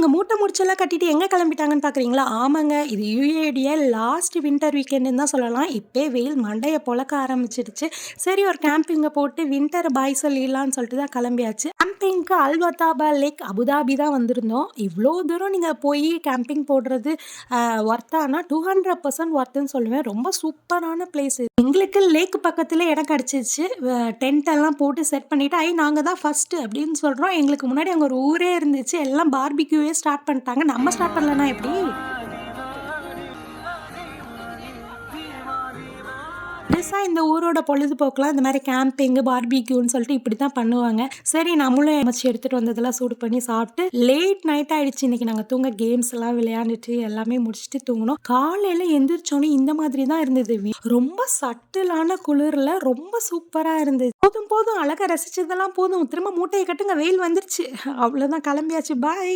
இவங்க மூட்டை முடிச்செல்லாம் கட்டிட்டு எங்க கிளம்பிட்டாங்கன்னு பார்க்குறீங்களா? ஆமாங்க. இது யுஏடிய லாஸ்ட் வின்டர் வீக்கெண்டுன்னு தான் சொல்லலாம். இப்பயே வெயில் மண்டைய பொளக்க ஆரம்பிச்சிடுச்சு. சரி ஒரு கேம்பிங்க போட்டு வின்டர் பாய் சொல்லிடலான்னு சொல்லிட்டு தான் கிளம்பியாச்சு. கேம்பிங்க்கு அல்வத்தாபா லேக் அபுதாபி தான் வந்திருந்தோம். இவ்ளோ தூரம் நீங்க போய் கேம்பிங் போடுறது ஒர்த்தானா 200% ஒர்த்துன்னு சொல்லுவேன். ரொம்ப சூப்பரான பிளேஸ். எங்களுக்கு லேக் பக்கத்துல இடம் கிடைச்சிருச்சு. டென்ட் எல்லாம் போட்டு செட் பண்ணிட்டு, நாங்க தான் ஃபர்ஸ்ட்டு அப்படின்னு சொல்றோம். எங்களுக்கு முன்னாடி அங்க ஒரு ஊரே இருந்துச்சு. எல்லாம் பார்பிக்யூவே ஸ்டார்ட் பண்ணிட்டாங்க. நம்ம ஸ்டார்ட் பண்ணலனா எப்படி? பெருசா இந்த ஊரோட பொழுதுபோக்குலாம் இந்த மாரி கேம்பிங்கு, பார்பிக்யூன்னு சொல்லிட்டு இப்படி தான் பண்ணுவாங்க. சரி நம்மளும் சமைச்சு எடுத்துட்டு வந்ததெல்லாம் சூடு பண்ணி சாப்பிட்டு லேட் நைட் ஆயிடுச்சு. இன்னைக்கு நாங்க தூங்க கேம்ஸ்லாம் விளையாண்டுட்டு எல்லாமே முடிச்சுட்டு தூங்குனோம். காலையில எந்திரிச்சோனே இந்த மாதிரி தான் இருந்தது. ரொம்ப சட்டிலான குளிர்ல ரொம்ப சூப்பரா இருந்தது. போதும் போதும் அழகா ரசிச்சதெல்லாம் போதும். திரும்ப மூட்டைய கட்டுங்க வெயில் வந்துருச்சு. அவ்வளோதான் கிளம்பியாச்சு. பாய்.